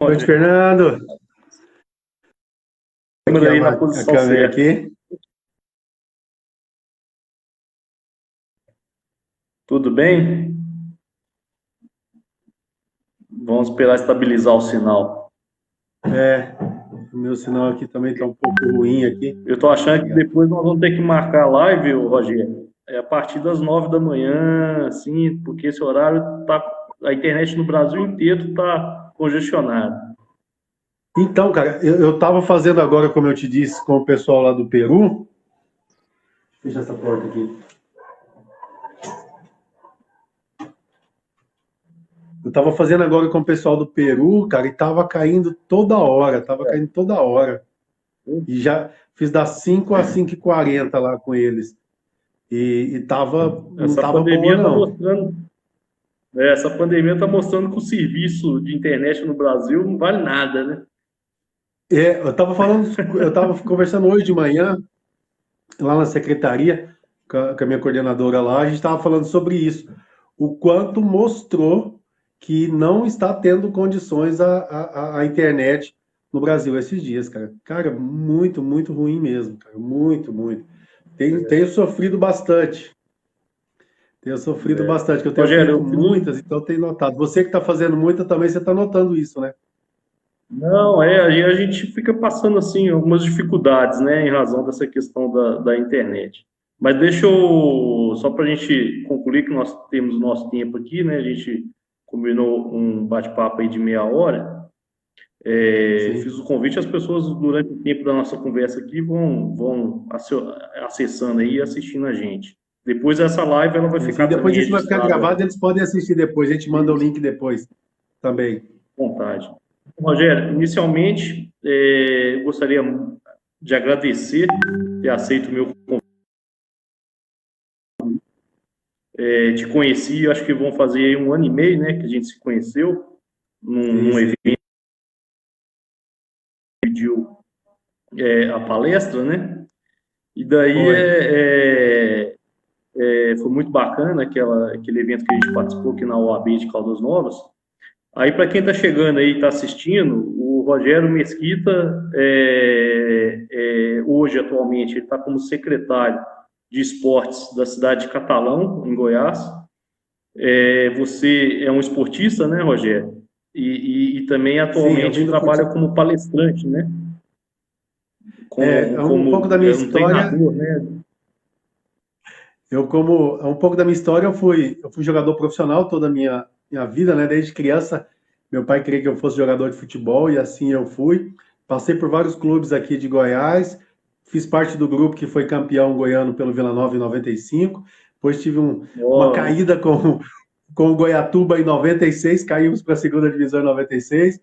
Boa noite, Fernando. Câmera aí na posição certa. Aqui. Tudo bem? Vamos esperar estabilizar o sinal. O meu sinal aqui também está um pouco ruim aqui. Eu estou achando que depois nós vamos ter que marcar a live, Rogério, a partir das 9 da manhã, assim, porque esse horário a internet no Brasil inteiro está congestionada. Então, cara, eu estava fazendo agora, como eu te disse, com o pessoal lá do Peru. Fecha essa porta aqui. Eu estava fazendo agora com o pessoal do Peru, cara, e estava caindo toda hora, E já fiz das 5 às 5h40 lá com eles. E não tava boa, não. Essa pandemia está mostrando que o serviço de internet no Brasil não vale nada, né? Eu estava conversando hoje de manhã, lá na secretaria, com a minha coordenadora lá, a gente estava falando sobre isso. O quanto mostrou que não está tendo condições a internet no Brasil esses dias, cara. Cara, muito, muito ruim mesmo, cara. Muito, muito. Tenho sofrido bastante. Que eu tenho feito muitas, então tenho notado. Você que está fazendo muita também, você está notando isso, né? Não, a gente fica passando, assim, algumas dificuldades, né, em razão dessa questão da internet. Mas deixa eu, só para a gente concluir que nós temos o nosso tempo aqui, né, a gente combinou um bate-papo aí de meia hora. Fiz o convite, as pessoas durante o tempo da nossa conversa aqui vão acessando aí e assistindo a gente. Depois essa live ela vai ficar depois isso vai ficar gravado, eles podem assistir depois, a gente manda o link depois também. Vontade. Rogério, inicialmente eu gostaria de agradecer ter aceito o meu convite. Te conheci, acho que vão fazer 1 ano e meio, né, que a gente se conheceu num evento que pediu a palestra, né? E daí foi muito bacana aquele evento que a gente participou aqui na OAB de Caldas Novas. Aí, para quem está chegando aí e está assistindo, o Rogério Mesquita, hoje, atualmente, ele está como secretário de esportes da cidade de Catalão, em Goiás. Você é um esportista, né, Rogério? E também, atualmente, trabalha como palestrante, né? Um pouco da minha história... treinador, né? Um pouco da minha história, eu fui jogador profissional toda a minha vida, né? Desde criança, meu pai queria que eu fosse jogador de futebol e assim eu fui. Passei por vários clubes aqui de Goiás, fiz parte do grupo que foi campeão goiano pelo Vila Nova em 95. Depois tive uma caída com o Goiatuba em 96, caímos para a segunda divisão em 96.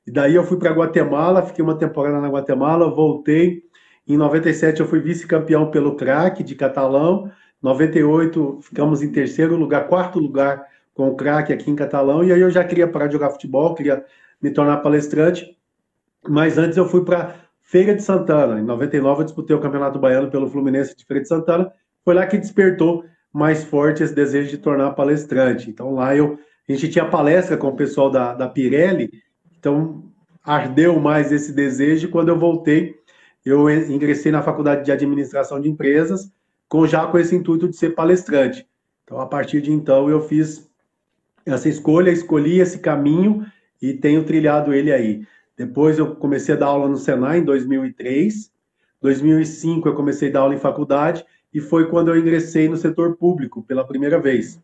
E daí eu fui para Guatemala, fiquei uma temporada na Guatemala, voltei. Em 97 eu fui vice-campeão pelo Crack de Catalão. 98 ficamos em terceiro lugar, quarto lugar com o Crack aqui em Catalão, e aí eu já queria parar de jogar futebol, queria me tornar palestrante, mas antes eu fui para Feira de Santana. Em 99 eu disputei o Campeonato Baiano pelo Fluminense de Feira de Santana, foi lá que despertou mais forte esse desejo de tornar palestrante. Então lá a gente tinha palestra com o pessoal da Pirelli, então ardeu mais esse desejo, e quando eu voltei, eu ingressei na Faculdade de Administração de Empresas, já com esse intuito de ser palestrante. Então, a partir de então, eu fiz essa escolhi esse caminho e tenho trilhado ele aí. Depois eu comecei a dar aula no Senai em 2003, 2005 eu comecei a dar aula em faculdade e foi quando eu ingressei no setor público pela primeira vez.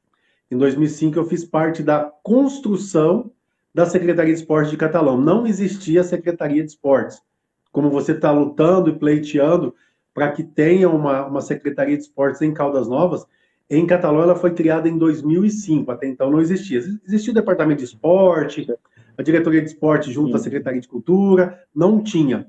Em 2005 eu fiz parte da construção da Secretaria de Esportes de Catalão. Não existia Secretaria de Esportes. Como você está lutando e pleiteando para que tenha uma Secretaria de Esportes em Caldas Novas, em Catalão ela foi criada em 2005, até então não existia. Existia o Departamento de Esporte, a Diretoria de Esporte junto à Secretaria de Cultura, não tinha.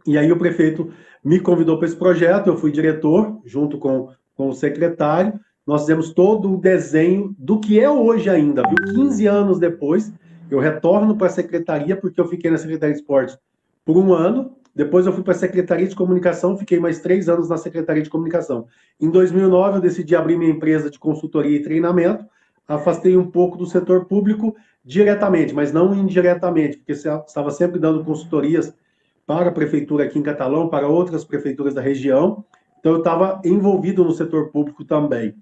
E aí o prefeito me convidou para esse projeto, eu fui diretor, junto com o secretário, nós fizemos todo o desenho do que é hoje ainda, viu? 15 anos depois, eu retorno para a secretaria, porque eu fiquei na Secretaria de Esportes por 1 ano, depois eu fui para a Secretaria de Comunicação, fiquei mais 3 anos na Secretaria de Comunicação. Em 2009 eu decidi abrir minha empresa de consultoria e treinamento, afastei um pouco do setor público diretamente, mas não indiretamente, porque você estava sempre dando consultorias para a prefeitura aqui em Catalão, para outras prefeituras da região, então eu estava envolvido no setor público também.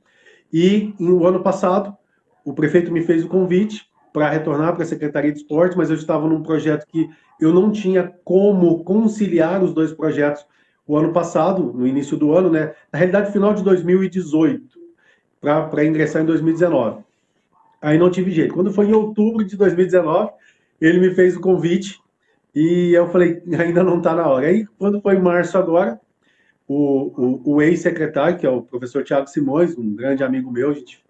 E no ano passado, o prefeito me fez o convite para retornar para a Secretaria de Esporte, mas eu estava num projeto que eu não tinha como conciliar os dois projetos o ano passado, no início do ano, né? Na realidade, final de 2018, para ingressar em 2019. Aí não tive jeito. Quando foi em outubro de 2019, ele me fez o convite e eu falei, ainda não está na hora. Aí, quando foi em março agora, o ex-secretário, que é o professor Tiago Simões, um grande amigo meu, a gente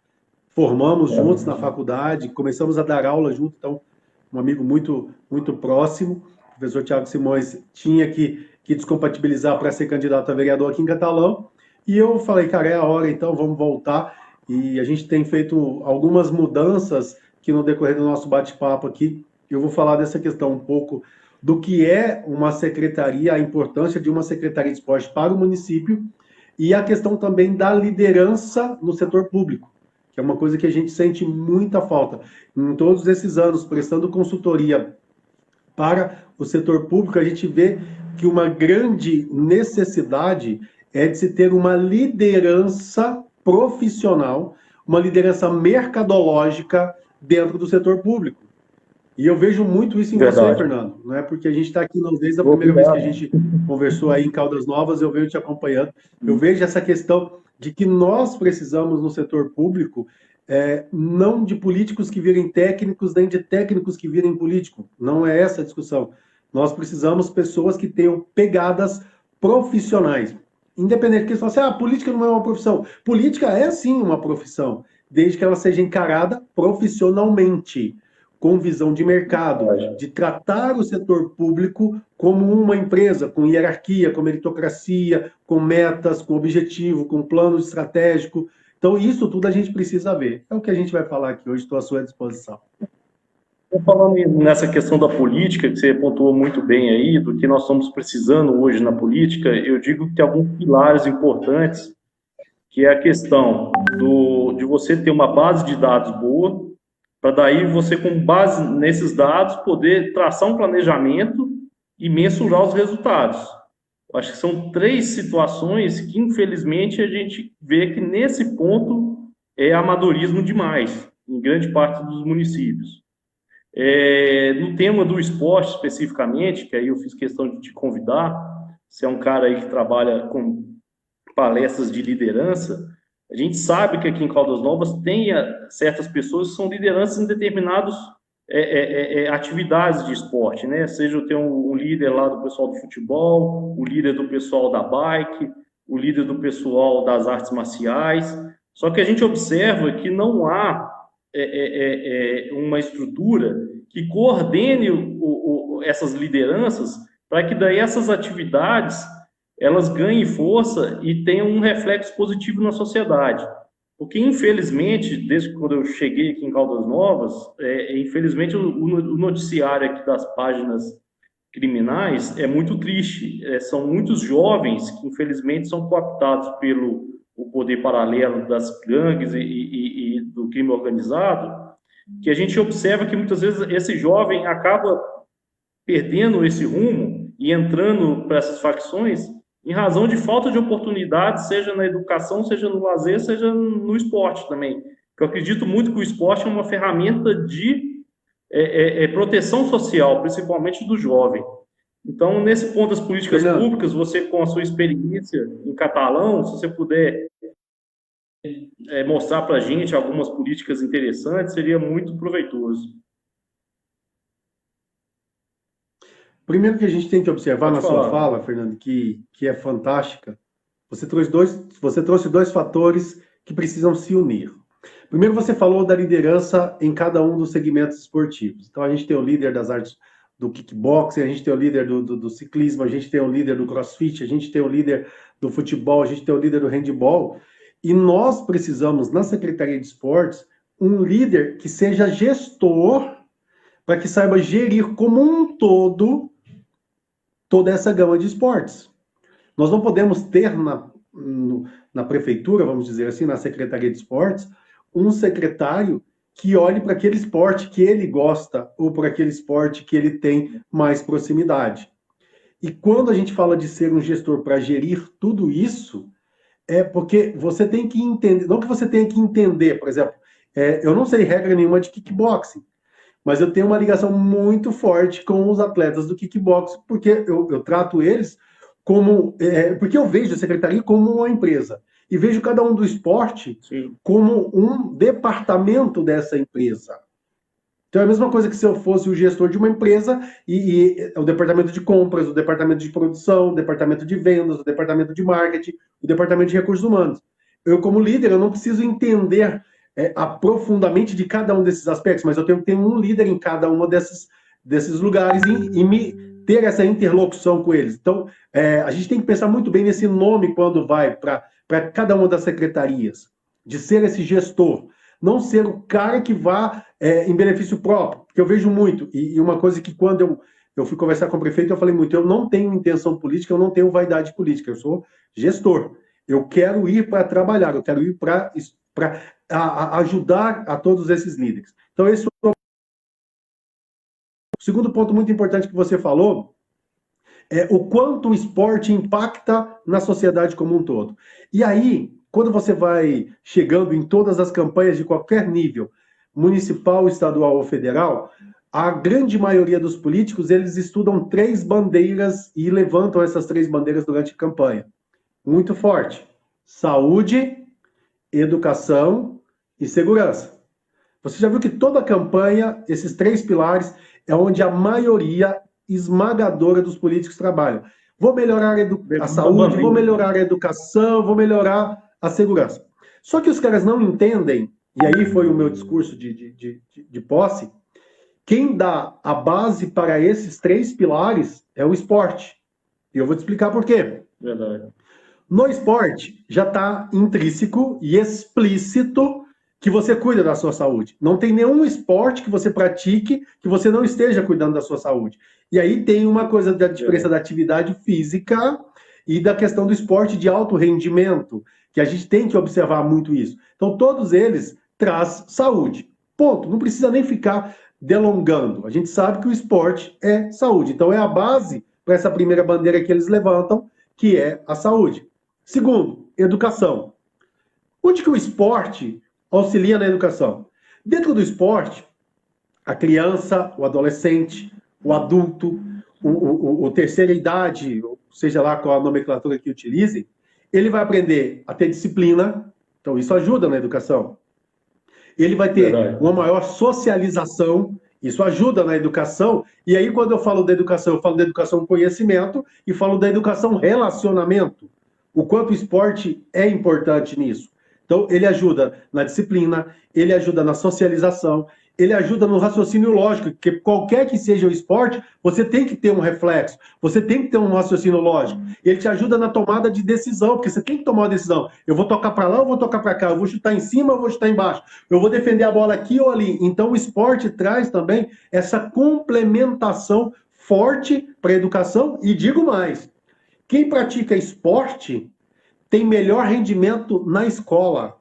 formamos juntos na faculdade, começamos a dar aula junto, então, um amigo muito próximo. O professor Tiago Simões tinha que descompatibilizar para ser candidato a vereador aqui em Catalão. E eu falei, cara, é a hora, então vamos voltar. E a gente tem feito algumas mudanças que no decorrer do nosso bate-papo aqui, eu vou falar dessa questão um pouco do que é uma secretaria, a importância de uma secretaria de esporte para o município e a questão também da liderança no setor público, que é uma coisa que a gente sente muita falta. Em todos esses anos, prestando consultoria para o setor público, a gente vê que uma grande necessidade é de se ter uma liderança profissional, uma liderança mercadológica dentro do setor público. E eu vejo muito isso em você, Fernando. Não é porque a gente está aqui, não, desde a primeira vez que a gente conversou aí em Caldas Novas, eu venho te acompanhando. Eu vejo essa questão de que nós precisamos no setor público não de políticos que virem técnicos, nem de técnicos que virem políticos. Não é essa a discussão. Nós precisamos de pessoas que tenham pegadas profissionais. Independente, porque você fala assim, política não é uma profissão. Política é sim uma profissão, desde que ela seja encarada profissionalmente, com visão de mercado, de tratar o setor público como uma empresa, com hierarquia, com meritocracia, com metas, com objetivo, com plano estratégico. Então, isso tudo a gente precisa ver. É o que a gente vai falar aqui hoje, estou à sua disposição. Falando nessa questão da política, que você pontuou muito bem aí, do que nós estamos precisando hoje na política, eu digo que tem alguns pilares importantes, que é a questão de você ter uma base de dados boa, para daí você, com base nesses dados, poder traçar um planejamento e mensurar os resultados. Eu acho que são três situações que, infelizmente, a gente vê que nesse ponto é amadorismo demais, em grande parte dos municípios. No tema do esporte, especificamente, que aí eu fiz questão de te convidar, você é um cara aí que trabalha com palestras de liderança, a gente sabe que aqui em Caldas Novas tem certas pessoas que são lideranças em determinadas atividades de esporte, né? Seja tem um líder lá do pessoal do futebol, o líder do pessoal da bike, o líder do pessoal das artes marciais, só que a gente observa que não há uma estrutura que coordene essas lideranças para que daí essas atividades elas ganhem força e tenham um reflexo positivo na sociedade. Porque, infelizmente, desde quando eu cheguei aqui em Caldas Novas, infelizmente o noticiário aqui das páginas criminais é muito triste. São muitos jovens que, infelizmente, são cooptados pelo o poder paralelo das gangues e do crime organizado, que a gente observa que muitas vezes esse jovem acaba perdendo esse rumo e entrando para essas facções em razão de falta de oportunidade, seja na educação, seja no lazer, seja no esporte também. Eu acredito muito que o esporte é uma ferramenta de proteção social, principalmente do jovem. Então, nesse ponto das políticas públicas, você, com a sua experiência em Catalão, se você puder mostrar para a gente algumas políticas interessantes, seria muito proveitoso. Primeiro que a gente tem que observar na sua fala, Fernando, que é fantástica, você trouxe dois fatores que precisam se unir. Primeiro, você falou da liderança em cada um dos segmentos esportivos. Então, a gente tem o líder das artes do kickboxing, a gente tem o líder do ciclismo, a gente tem o líder do crossfit, a gente tem o líder do futebol, a gente tem o líder do handball. E nós precisamos, na Secretaria de Esportes, um líder que seja gestor, para que saiba gerir como um todo toda essa gama de esportes. Nós não podemos ter na prefeitura, vamos dizer assim, na Secretaria de Esportes, um secretário que olhe para aquele esporte que ele gosta ou para aquele esporte que ele tem mais proximidade. E quando a gente fala de ser um gestor para gerir tudo isso, é porque você tem que entender, não que você tenha que entender, por exemplo, eu não sei regra nenhuma de kickboxing, mas eu tenho uma ligação muito forte com os atletas do kickboxing, porque eu trato eles como... porque eu vejo a secretaria como uma empresa, e vejo cada um do esporte Sim. como um departamento dessa empresa. Então é a mesma coisa que se eu fosse o gestor de uma empresa e o departamento de compras, o departamento de produção, o departamento de vendas, o departamento de marketing, o departamento de recursos humanos. Eu, como líder, eu não preciso entender aprofundamente de cada um desses aspectos, mas eu tenho que ter um líder em cada um desses lugares e me ter essa interlocução com eles. Então, a gente tem que pensar muito bem nesse nome quando vai para cada uma das secretarias, de ser esse gestor, não ser o cara que vá em benefício próprio, porque eu vejo muito, e uma coisa que quando eu fui conversar com o prefeito, eu falei muito, eu não tenho intenção política, eu não tenho vaidade política, eu sou gestor, eu quero ir para trabalhar, eu quero ir para ajudar a todos esses líderes. Então, esse é o segundo ponto muito importante que você falou, é o quanto o esporte impacta na sociedade como um todo. E aí, quando você vai chegando em todas as campanhas de qualquer nível, municipal, estadual ou federal, a grande maioria dos políticos, eles estudam 3 bandeiras e levantam essas 3 bandeiras durante a campanha. Muito forte. Saúde, educação e segurança. Você já viu que toda a campanha, esses 3 pilares, é onde a maioria esmagadora dos políticos trabalham. Vou melhorar a saúde, vou melhorar a educação, vou melhorar a segurança. Só que os caras não entendem, e aí foi o meu discurso de posse, quem dá a base para esses 3 pilares é o esporte. E eu vou te explicar por quê. Verdade. No esporte, já está intrínseco e explícito que você cuida da sua saúde. Não tem nenhum esporte que você pratique que você não esteja cuidando da sua saúde. E aí tem uma coisa da diferença da atividade física e da questão do esporte de alto rendimento, que a gente tem que observar muito isso. Então, todos eles trazem saúde. Ponto. Não precisa nem ficar delongando. A gente sabe que o esporte é saúde. Então, é a base para essa primeira bandeira que eles levantam, que é a saúde. Segundo, educação. Onde que o esporte auxilia na educação? Dentro do esporte, a criança, o adolescente, o adulto, o terceira idade, seja lá qual a nomenclatura que utilize, ele vai aprender a ter disciplina, então isso ajuda na educação. Ele vai ter uma maior socialização, isso ajuda na educação, e aí quando eu falo da educação, eu falo da educação conhecimento e falo da educação relacionamento. O quanto o esporte é importante nisso. Então, ele ajuda na disciplina, ele ajuda na socialização, ele ajuda no raciocínio lógico, porque qualquer que seja o esporte, você tem que ter um reflexo, você tem que ter um raciocínio lógico. Ele te ajuda na tomada de decisão, porque você tem que tomar uma decisão. Eu vou tocar para lá ou vou tocar para cá? Eu vou chutar em cima ou vou chutar embaixo? Eu vou defender a bola aqui ou ali? Então, o esporte traz também essa complementação forte para a educação, e digo mais, quem pratica esporte tem melhor rendimento na escola.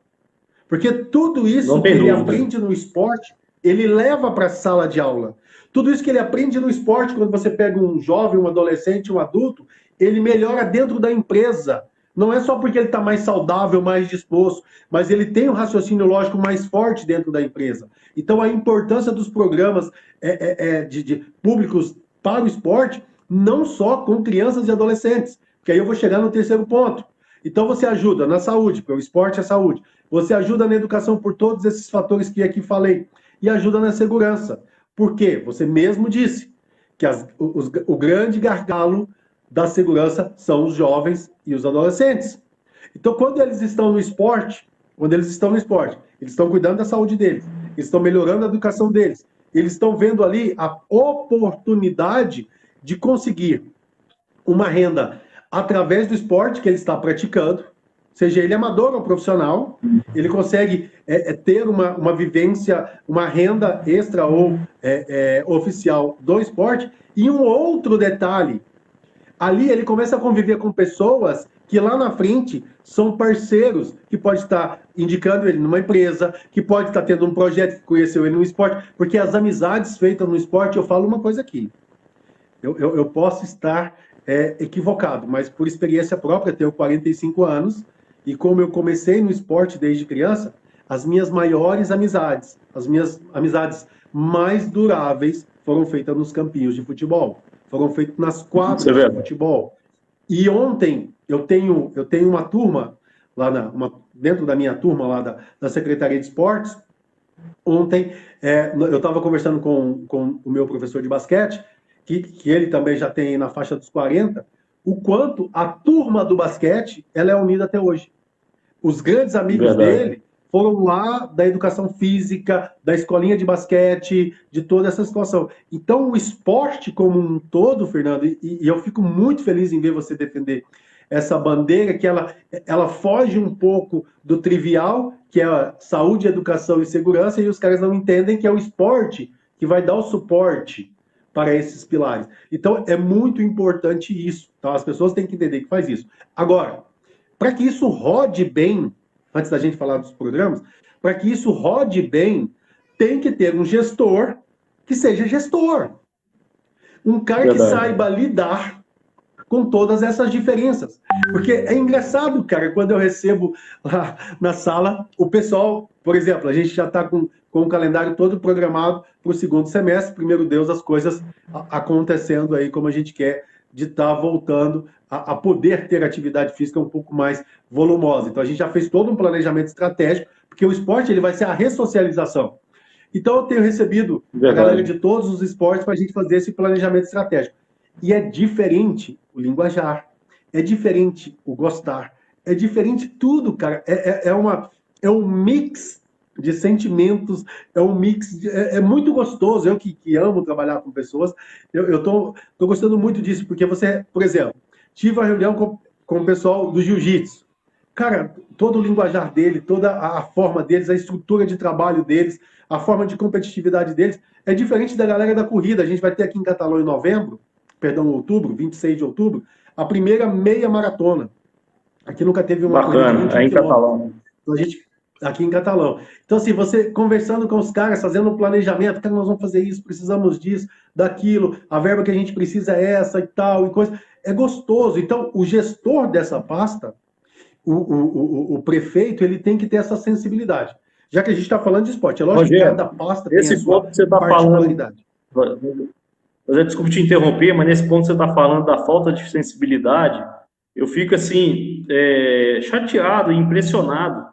Porque tudo isso que ele aprende no esporte, ele leva para a sala de aula. Tudo isso que ele aprende no esporte, quando você pega um jovem, um adolescente, um adulto, ele melhora dentro da empresa. Não é só porque ele está mais saudável, mais disposto, mas ele tem um raciocínio lógico mais forte dentro da empresa. Então, a importância dos programas de públicos para o esporte, não só com crianças e adolescentes, porque aí eu vou chegar no terceiro ponto. Então, você ajuda na saúde, porque o esporte é saúde. Você ajuda na educação por todos esses fatores que aqui falei. E ajuda na segurança. Por quê? Você mesmo disse que o grande gargalo da segurança são os jovens e os adolescentes. Então, quando eles estão no esporte, eles estão cuidando da saúde deles, eles estão melhorando a educação deles, eles estão vendo ali a oportunidade de conseguir uma renda através do esporte que ele está praticando, seja ele amador ou profissional, ele consegue ter uma vivência, uma renda extra ou oficial do esporte. E um outro detalhe, ali ele começa a conviver com pessoas que lá na frente são parceiros, que pode estar indicando ele numa empresa, que pode estar tendo um projeto que conheceu ele no esporte, porque as amizades feitas no esporte, eu falo uma coisa aqui, eu posso estar equivocado, mas por experiência própria, tenho 45 anos, e como eu comecei no esporte desde criança, as minhas maiores amizades, as minhas amizades mais duráveis foram feitas nos campinhos de futebol, foram feitas nas quadras de futebol. E ontem eu tenho uma turma lá dentro da minha turma lá da Secretaria de Esportes. Ontem eu estava conversando com o meu professor de basquete, que ele também já tem na faixa dos 40, o quanto a turma do basquete ela é unida até hoje. Os grandes amigos dele foram lá da educação física, da escolinha de basquete, de toda essa situação. Então, o esporte como um todo, Fernando, e eu fico muito feliz em ver você defender essa bandeira, que ela foge um pouco do trivial, que é saúde, educação e segurança, e os caras não entendem que é o esporte que vai dar o suporte para esses pilares. Então, é muito importante isso. Tá? As pessoas têm que entender que faz isso. Agora, para que isso rode bem, antes da gente falar dos programas, para que isso rode bem, tem que ter um gestor que seja gestor. Um cara que saiba lidar com todas essas diferenças. Porque é engraçado, cara, quando eu recebo lá na sala, o pessoal, por exemplo, a gente já está com o calendário todo programado para o segundo semestre, primeiro Deus, as coisas acontecendo aí como a gente quer, de estar voltando a poder ter atividade física um pouco mais volumosa. Então, a gente já fez todo um planejamento estratégico, porque o esporte ele vai ser a ressocialização. Então, eu tenho recebido a galera de todos os esportes para a gente fazer esse planejamento estratégico. E é diferente o linguajar, é diferente o gostar, é diferente tudo, cara. É um mix de sentimentos, é um mix, é muito gostoso. Eu que amo trabalhar com pessoas, eu tô gostando muito disso, porque você, por exemplo, tive uma reunião com o pessoal do jiu-jitsu. Cara, todo o linguajar dele, toda a forma deles, a estrutura de trabalho deles, a forma de competitividade deles, é diferente da galera da corrida. A gente vai ter aqui em Catalão em outubro, 26 de outubro, a primeira meia maratona. Aqui nunca teve uma corrida de 21 quilômetros. Então, aqui em Catalão. Então, assim, você conversando com os caras, fazendo um planejamento, cara, nós vamos fazer isso, precisamos disso, daquilo, a verba que a gente precisa é essa e tal, e coisa. É gostoso. Então, o gestor dessa pasta, o prefeito, ele tem que ter essa sensibilidade. Já que a gente está falando de esporte, é lógico que cada pasta tem a sua particularidade. Desculpe te interromper, mas nesse ponto você está falando da falta de sensibilidade, eu fico assim, chateado e impressionado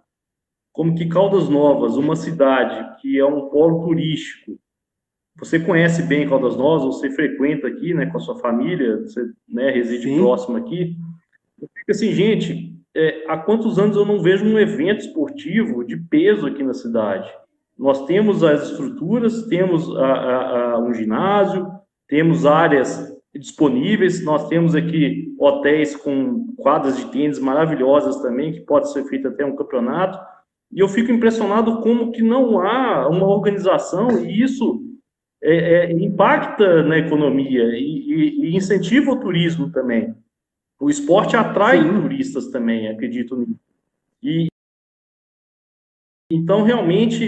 como que Caldas Novas, uma cidade que é um polo turístico, você conhece bem Caldas Novas, você frequenta aqui, né, com a sua família, você, né, reside Sim. próximo aqui, eu fico assim, gente, há quantos anos eu não vejo um evento esportivo de peso aqui na cidade? Nós temos as estruturas, temos um ginásio, temos áreas disponíveis, nós temos aqui hotéis com quadras de tênis maravilhosas também, que pode ser feito até um campeonato, e eu fico impressionado como que não há uma organização, e isso impacta na economia e incentiva o turismo também. O esporte atrai turistas também, acredito nisso. Então, realmente,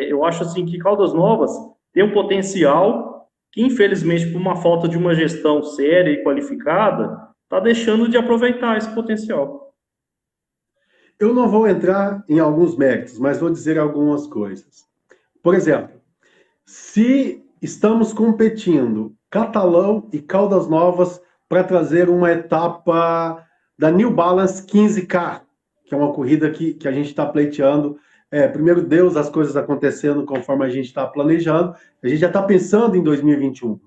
eu acho assim que Caldas Novas tem um potencial que, infelizmente, por uma falta de uma gestão séria e qualificada, está deixando de aproveitar esse potencial. Eu não vou entrar em alguns méritos, mas vou dizer algumas coisas. Por exemplo, se estamos competindo Catalão e Caldas Novas para trazer uma etapa da New Balance 15K, que é uma corrida que a gente está pleiteando. Primeiro Deus, as coisas acontecendo conforme a gente está planejando. A gente já está pensando em 2021.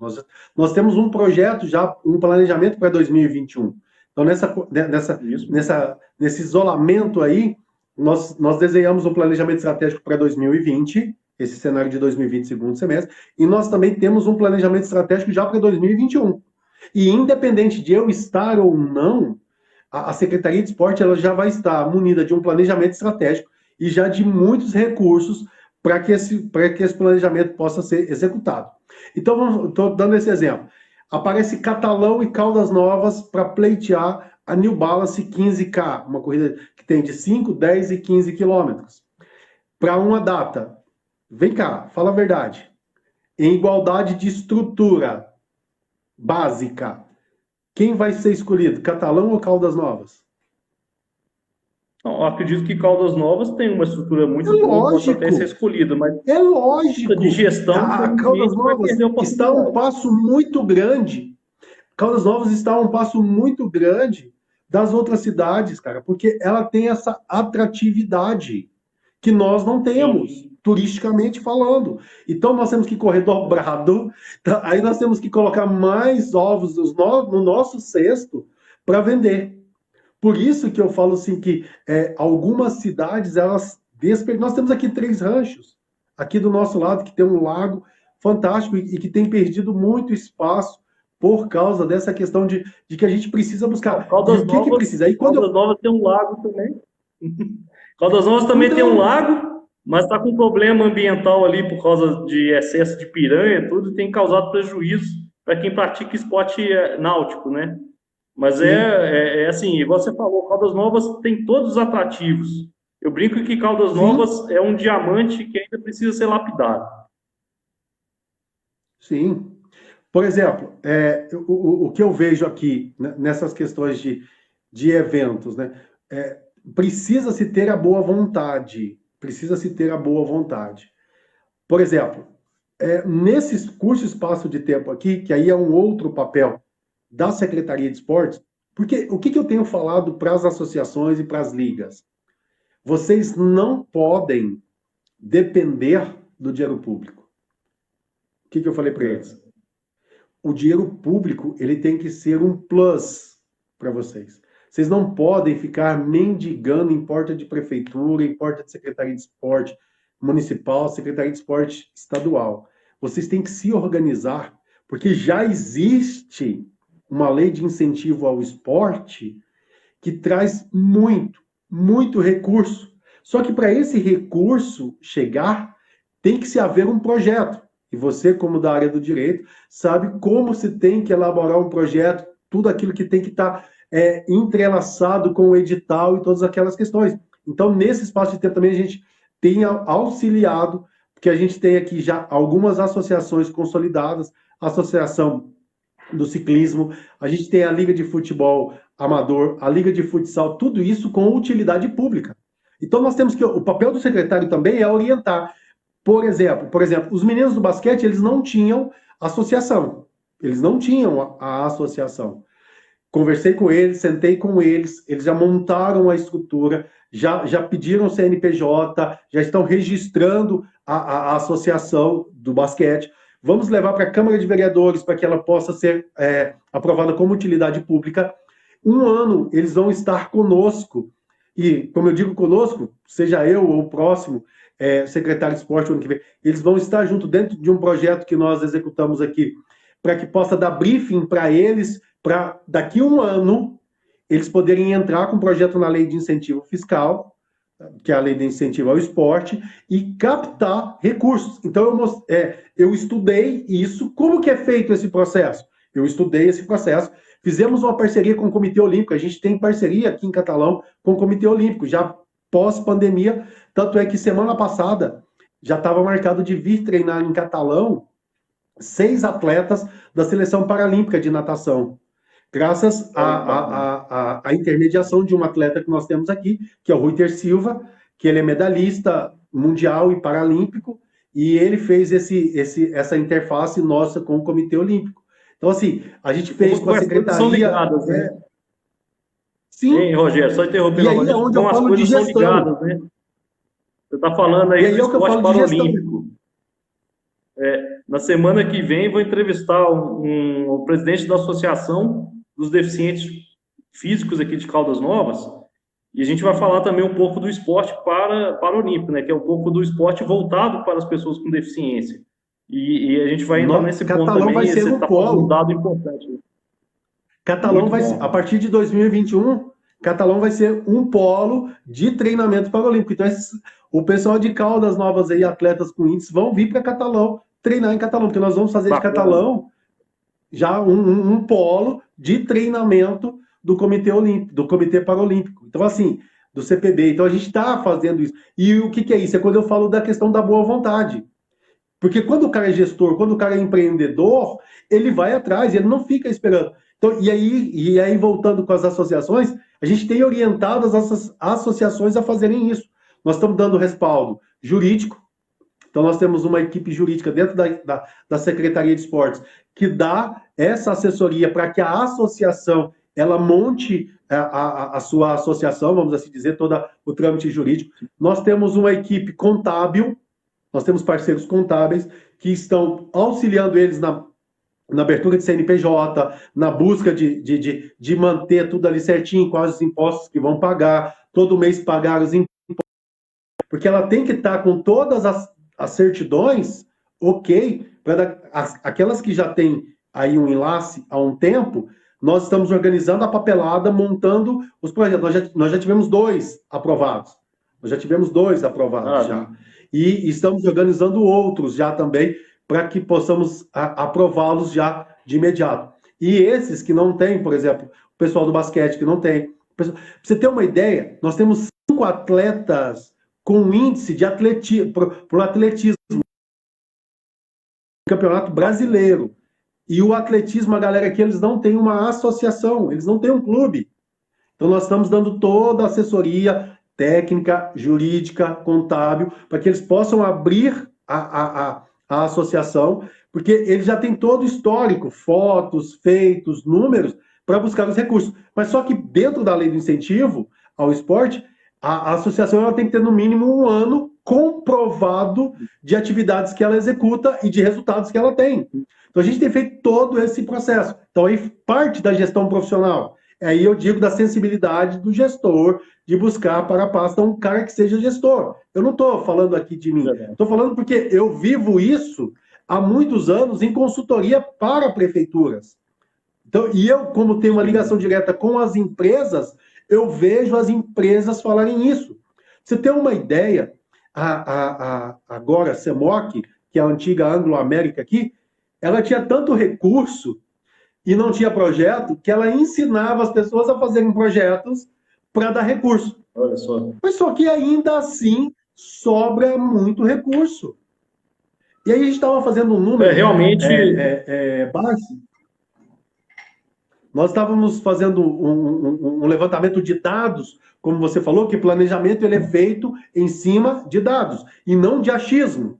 Nós temos um projeto já, um planejamento para 2021. Então, nesse isolamento aí, nós desenhamos um planejamento estratégico para 2020, esse cenário de 2020, segundo semestre, e nós também temos um planejamento estratégico já para 2021. E independente de eu estar ou não, a Secretaria de Esporte ela já vai estar munida de um planejamento estratégico e já de muitos recursos para que esse planejamento possa ser executado. Então, estou dando esse exemplo. Aparece Catalão e Caldas Novas para pleitear a New Balance 15K, uma corrida que tem de 5, 10 e 15 quilômetros. Para uma data, vem cá, fala a verdade. Em igualdade de estrutura básica, quem vai ser escolhido, Catalão ou Caldas Novas? Não, eu acredito que Caldas Novas tem uma estrutura muito boa, pode até ser escolhida, mas é lógico. de gestão, a Caldas Novas está a um passo muito grande. Caldas Novas está a um passo muito grande das outras cidades, cara, porque ela tem essa atratividade que nós não temos, turisticamente falando. Então nós temos que correr dobrado, aí nós temos que colocar mais ovos no nosso cesto para vender. Por isso que eu falo assim que algumas cidades, elas nós temos aqui 3 ranchos, aqui do nosso lado, que tem um lago fantástico e que tem perdido muito espaço por causa dessa questão de que a gente precisa buscar. Caldas Novas, que precisa? Aí, Caldas Novas tem um lago também. Caldas Novas também tem um lago, mas está com problema ambiental ali por causa de excesso de piranha e tudo, e tem causado prejuízo para quem pratica esporte náutico, né? Mas assim, igual você falou, Caldas Novas tem todos os atrativos. Eu brinco que Caldas Novas é um diamante que ainda precisa ser lapidado. Sim. Por exemplo, o que eu vejo aqui nessas questões de eventos, né? Precisa-se ter a boa vontade. Precisa-se ter a boa vontade. Por exemplo, nesse curto espaço de tempo aqui, que aí é um outro papel da Secretaria de Esportes, porque o que eu tenho falado para as associações e para as ligas? Vocês não podem depender do dinheiro público. O que eu falei para eles? O dinheiro público, ele tem que ser um plus para vocês. Vocês não podem ficar mendigando em porta de prefeitura, em porta de Secretaria de Esporte municipal, Secretaria de Esporte estadual. Vocês têm que se organizar, porque já existe uma lei de incentivo ao esporte que traz muito recurso. Só que para esse recurso chegar, tem que se haver um projeto. E você, como da área do direito, sabe como se tem que elaborar um projeto, tudo aquilo que tem que estar entrelaçado com o edital e todas aquelas questões. Então, nesse espaço de tempo também a gente tem auxiliado, porque a gente tem aqui já algumas associações consolidadas, a Associação do Ciclismo, a gente tem a Liga de Futebol Amador, a Liga de Futsal, tudo isso com utilidade pública. Então, nós temos que... O papel do secretário também é orientar. Por exemplo, os meninos do basquete, eles não tinham associação. Eles não tinham a associação. Conversei com eles, sentei com eles, eles já montaram a estrutura, já pediram o CNPJ, já estão registrando a associação do basquete. Vamos levar para a Câmara de Vereadores para que ela possa ser aprovada como utilidade pública. Um ano eles vão estar conosco. E, como eu digo conosco, seja eu ou o próximo secretário de esporte, ano que vem, eles vão estar junto dentro de um projeto que nós executamos aqui, para que possa dar briefing para eles, para daqui a um ano eles poderem entrar com um projeto na lei de incentivo fiscal, que é a lei de incentivo ao esporte, e captar recursos. Então, eu estudei isso. Como que é feito esse processo? Eu estudei esse processo. Fizemos uma parceria com o Comitê Olímpico. A gente tem parceria aqui em Catalão com o Comitê Olímpico, já pós-pandemia. Tanto é que semana passada já estava marcado de vir treinar em Catalão 6 atletas da Seleção Paralímpica de Natação. Graças à intermediação de um atleta que nós temos aqui, que é o Ruiter Silva, que ele é medalhista mundial e paralímpico, e ele fez essa interface nossa com o Comitê Olímpico. Então, assim, a gente fez com a secretaria... São ligadas, né? Sim. Hein, Rogério, só interrompendo. E aí é onde eu falo de gestão. Ligadas, né? Você está falando aí do esporte paralímpico. Na semana que vem, vou entrevistar o presidente da Associação dos Deficientes Físicos aqui de Caldas Novas, e a gente vai falar também um pouco do esporte paralímpico, né, que é um pouco do esporte voltado para as pessoas com deficiência. E a gente vai entrar nesse ponto também. Vai ser um polo. Um dado importante. Catalão a partir de 2021, Catalão vai ser um polo de treinamento paralímpico. Então, o pessoal de Caldas Novas aí, atletas com índice, vão vir para Catalão treinar em Catalão, porque nós vamos fazer de Catalão já um polo de treinamento do Comitê Olímpico, do Comitê Paralímpico. Então, assim, do CPB. Então, a gente está fazendo isso. E o que é isso? É quando eu falo da questão da boa vontade. Porque quando o cara é gestor, quando o cara é empreendedor, ele vai atrás, ele não fica esperando. Então, e aí, voltando com as associações, a gente tem orientado as associações a fazerem isso. Nós estamos dando respaldo jurídico, então nós temos uma equipe jurídica dentro da Secretaria de Esportes que dá essa assessoria para que a associação ela monte a sua associação, vamos assim dizer, todo o trâmite jurídico. Nós temos uma equipe contábil, nós temos parceiros contábeis que estão auxiliando eles na abertura de CNPJ, na busca de manter tudo ali certinho, quais os impostos que vão pagar, todo mês pagar os impostos, porque ela tem que estar com todas as certidões, ok, para aquelas que já têm aí um enlace há um tempo, nós estamos organizando a papelada, montando os projetos. Nós já tivemos 2 aprovados. Já. E estamos organizando outros já também, para que possamos aprová-los já de imediato. E esses que não têm, por exemplo, o pessoal do basquete que não tem. Para você ter uma ideia, nós temos 5 atletas com índice de atletismo, para o atletismo, campeonato brasileiro. E o atletismo, a galera aqui, eles não têm uma associação, eles não têm um clube. Então, nós estamos dando toda a assessoria técnica, jurídica, contábil, para que eles possam abrir a associação, porque eles já têm todo o histórico, fotos, feitos, números, para buscar os recursos. Mas só que dentro da lei do incentivo ao esporte, a associação ela tem que ter no mínimo 1 ano comprovado de atividades que ela executa e de resultados que ela tem. Então, a gente tem feito todo esse processo. Então, aí parte da gestão profissional. Aí eu digo da sensibilidade do gestor de buscar para a pasta um cara que seja gestor. Eu não estou falando aqui de mim. Estou falando porque eu vivo isso há muitos anos em consultoria para prefeituras. Então, e eu, como tenho uma ligação direta com as empresas, eu vejo as empresas falarem isso. Pra você ter uma ideia, agora a CEMOC, que é a antiga Anglo-América aqui, ela tinha tanto recurso e não tinha projeto, que ela ensinava as pessoas a fazerem projetos para dar recurso. Olha só. Mas só que ainda assim sobra muito recurso. E aí a gente estava fazendo um número realmente baixo. Nós estávamos fazendo um levantamento de dados, como você falou, que planejamento ele é feito em cima de dados, e não de achismo.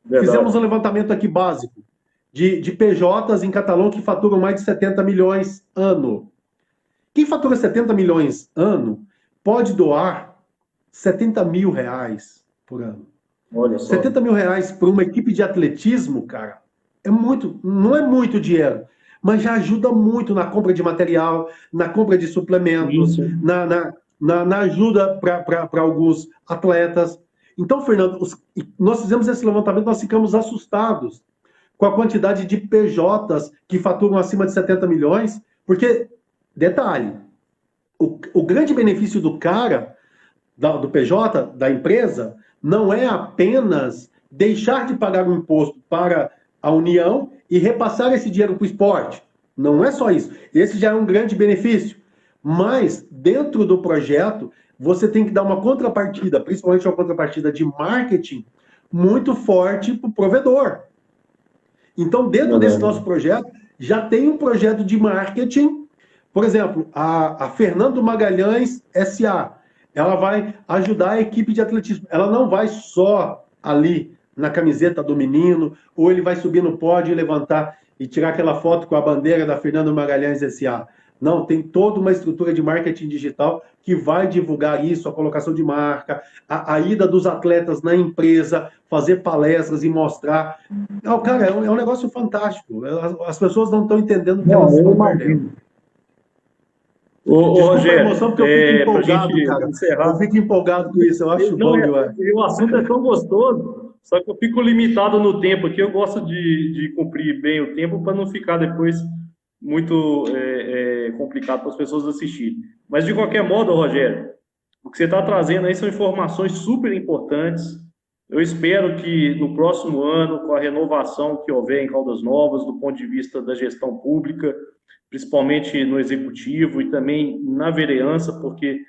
Verdade. Fizemos um levantamento aqui básico de PJs em Catalão que faturam mais de 70 milhões ano. Quem fatura 70 milhões ano pode doar 70 mil reais por ano. Olha só. 70 mil reais por uma equipe de atletismo, cara, não é muito dinheiro, mas já ajuda muito na compra de material, na compra de suplementos, na ajuda para alguns atletas. Então, Fernando, nós fizemos esse levantamento, nós ficamos assustados com a quantidade de PJs que faturam acima de 70 milhões, porque, detalhe, o grande benefício do cara, do PJ, da empresa, não é apenas deixar de pagar o imposto para a União e repassar esse dinheiro para o esporte. Não é só isso. Esse já é um grande benefício. Mas, dentro do projeto, você tem que dar uma contrapartida, principalmente uma contrapartida de marketing, muito forte para o provedor. Então, dentro desse nosso projeto, já tem um projeto de marketing. Por exemplo, a Fernando Magalhães S.A., ela vai ajudar a equipe de atletismo. Ela não vai só ali na camiseta do menino, ou ele vai subir no pódio e levantar e tirar aquela foto com a bandeira da Fernando Magalhães S.A. Não, tem toda uma estrutura de marketing digital que vai divulgar isso, a colocação de marca, a ida dos atletas na empresa, fazer palestras e mostrar. Não, cara, é um negócio fantástico. As pessoas não estão entendendo o que elas estão perdendo. Desculpa Rogério, a emoção, porque eu fico empolgado, cara. Encerrar. Eu fico empolgado com isso, eu acho bom demais. O assunto é tão gostoso, só que eu fico limitado no tempo aqui. Eu gosto de cumprir bem o tempo para não ficar depois muito complicado para as pessoas assistirem. Mas, de qualquer modo, Rogério, o que você está trazendo aí são informações super importantes. Eu espero que no próximo ano, com a renovação que houver em Caldas Novas, do ponto de vista da gestão pública, principalmente no executivo e também na vereança, porque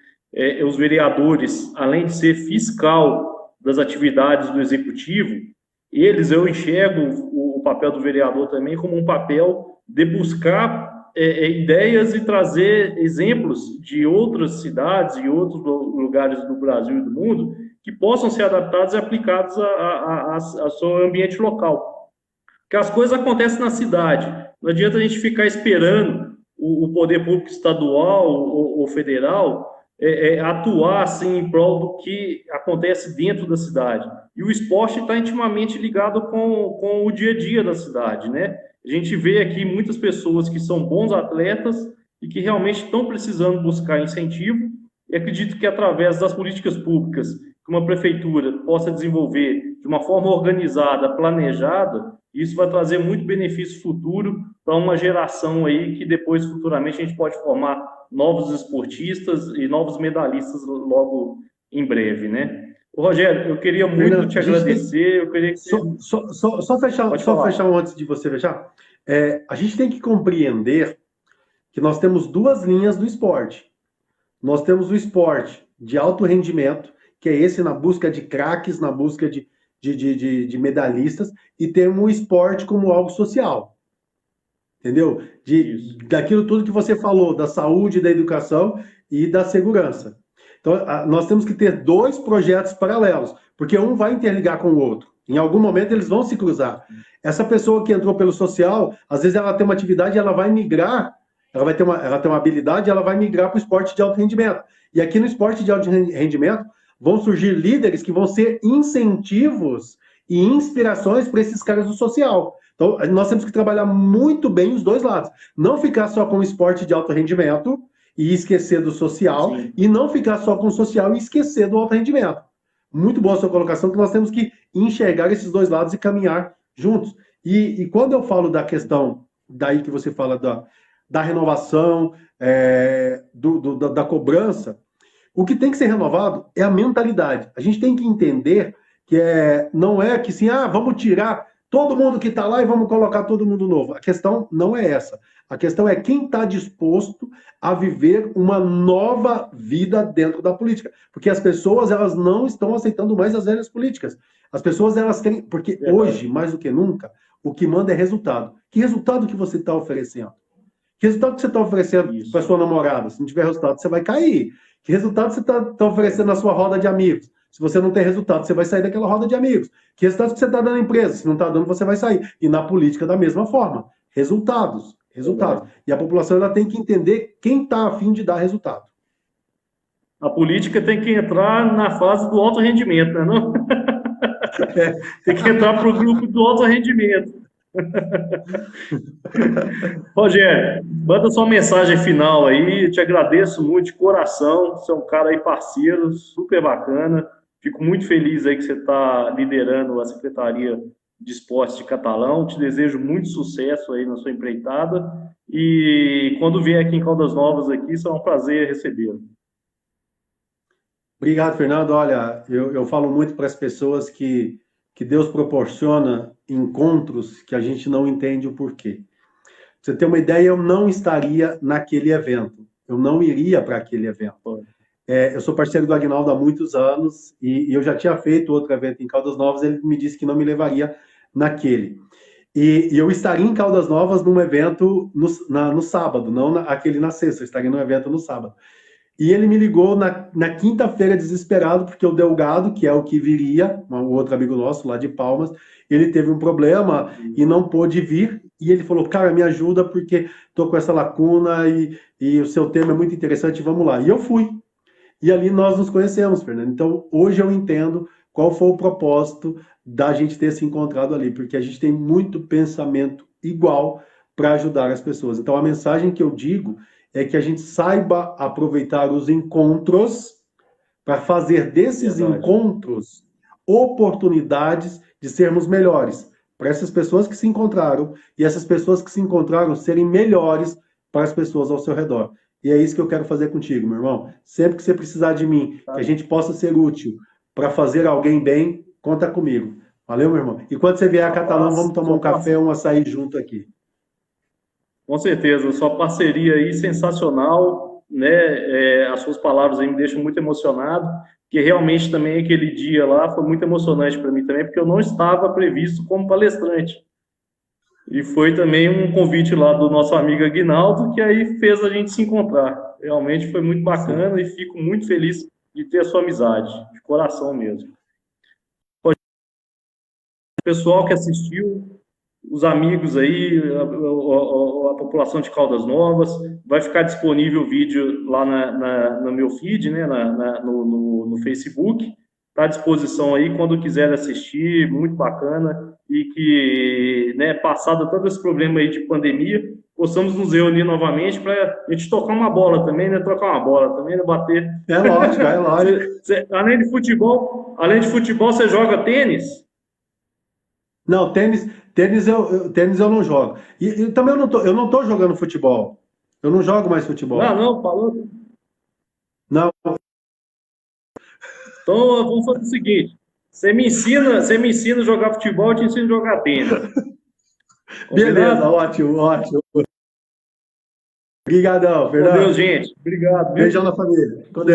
os vereadores, além de ser fiscal das atividades do executivo, eu enxergo o papel do vereador também como um papel de buscar ideias e trazer exemplos de outras cidades e outros lugares do Brasil e do mundo que possam ser adaptados e aplicados ao seu ambiente local. Porque as coisas acontecem na cidade. Não adianta a gente ficar esperando o poder público estadual ou federal atuar assim em prol do que acontece dentro da cidade. E o esporte está intimamente ligado com o dia a dia da cidade, né? A gente vê aqui muitas pessoas que são bons atletas e que realmente estão precisando buscar incentivo, e acredito que através das políticas públicas que uma prefeitura possa desenvolver de uma forma organizada, planejada, isso vai trazer muito benefício futuro para uma geração aí que depois, futuramente, a gente pode formar novos esportistas e novos medalhistas logo em breve, né? Ô, Rogério, eu queria muito te agradecer, eu queria que Só fechar antes de você fechar. A gente tem que compreender que nós temos duas linhas do esporte. Nós temos o esporte de alto rendimento, que é esse na busca de craques, na busca de medalhistas, e temos o esporte como algo social. Entendeu? Daquilo tudo que você falou, da saúde, da educação e da segurança. Então, nós temos que ter dois projetos paralelos, porque um vai interligar com o outro. Em algum momento, eles vão se cruzar. Essa pessoa que entrou pelo social, às vezes ela tem uma atividade, ela vai migrar, ela tem uma habilidade, ela vai migrar para o esporte de alto rendimento. E aqui no esporte de alto rendimento, vão surgir líderes que vão ser incentivos e inspirações para esses caras do social. Então, nós temos que trabalhar muito bem os dois lados. Não ficar só com o esporte de alto rendimento e esquecer do social, sim, e não ficar só com o social e esquecer do alto rendimento. Muito boa a sua colocação, que nós temos que enxergar esses dois lados e caminhar juntos. E quando eu falo da questão, daí que você fala da renovação, da cobrança, o que tem que ser renovado é a mentalidade. A gente tem que entender que não é que assim, vamos tirar todo mundo que está lá e vamos colocar todo mundo novo. A questão não é essa. A questão é quem está disposto a viver uma nova vida dentro da política. Porque as pessoas, elas não estão aceitando mais as velhas políticas. As pessoas, elas querem... Porque hoje, mais do que nunca, o que manda é resultado. Que resultado que você está oferecendo? Que resultado que você está oferecendo para sua namorada? Se não tiver resultado, você vai cair. Que resultado você está oferecendo na sua roda de amigos? Se você não tem resultado, você vai sair daquela roda de amigos. Que resultado que você está dando à empresa? Se não está dando, você vai sair. E na política, da mesma forma. Resultados. E a população, ela tem que entender quem está a fim de dar resultado. A política tem que entrar na fase do alto rendimento, né, não? Tem que entrar para o grupo do alto rendimento. Rogério, manda sua mensagem final aí. Eu te agradeço muito de coração. Você é um cara aí parceiro, super bacana. Fico muito feliz aí que você está liderando a Secretaria de Esportes de Catalão. Te desejo muito sucesso aí na sua empreitada. E quando vier aqui em Caldas Novas, aqui, será um prazer recebê-lo. Obrigado, Fernando. Olha, eu falo muito para as pessoas que Deus proporciona encontros que a gente não entende o porquê. Pra você ter uma ideia, eu não estaria naquele evento. Eu não iria para aquele evento. Eu sou parceiro do Aguinaldo há muitos anos e eu já tinha feito outro evento em Caldas Novas, ele me disse que não me levaria naquele. E eu estaria em Caldas Novas num evento no sábado, não aquele na sexta, eu estaria num evento no sábado. E ele me ligou na quinta-feira desesperado, porque o Delgado, que é o que viria, um outro amigo nosso lá de Palmas, ele teve um problema e não pôde vir. E ele falou, cara, me ajuda porque estou com essa lacuna e o seu tema é muito interessante, vamos lá. E eu fui. E ali nós nos conhecemos, Fernando. Então, hoje eu entendo qual foi o propósito da gente ter se encontrado ali, porque a gente tem muito pensamento igual para ajudar as pessoas. Então, a mensagem que eu digo é que a gente saiba aproveitar os encontros para fazer desses encontros oportunidades de sermos melhores para essas pessoas que se encontraram e essas pessoas que se encontraram serem melhores para as pessoas ao seu redor. E é isso que eu quero fazer contigo, meu irmão. Sempre que você precisar de mim, que a gente possa ser útil para fazer alguém bem, conta comigo. Valeu, meu irmão? E quando você vier a Catalão, vamos tomar um café, um açaí junto aqui. Com certeza, sua parceria aí sensacional, né? As suas palavras aí me deixam muito emocionado, que realmente também aquele dia lá foi muito emocionante para mim também, porque eu não estava previsto como palestrante. E foi também um convite lá do nosso amigo Aguinaldo, que aí fez a gente se encontrar. Realmente foi muito bacana. Sim. E fico muito feliz de ter a sua amizade, de coração mesmo. O pessoal que assistiu, os amigos aí, a população de Caldas Novas, vai ficar disponível o vídeo lá no meu feed, né, no Facebook. Está à disposição aí quando quiser assistir, muito bacana. E que, né, passado todo esse problema aí de pandemia, possamos nos reunir novamente para a gente tocar uma bola também, né? Trocar uma bola também, né? Bater. É lógico, é lógico. Além de futebol, você joga tênis? Não, tênis eu não jogo. E também eu não tô jogando futebol. Eu não jogo mais futebol. Não, falou. Não. Então, vamos fazer o seguinte. Você me ensina a jogar futebol, eu te ensino a jogar tênis. Beleza, ótimo. Obrigadão, Fernando. Com Deus, gente. Obrigado. Beijão na família. Com Deus.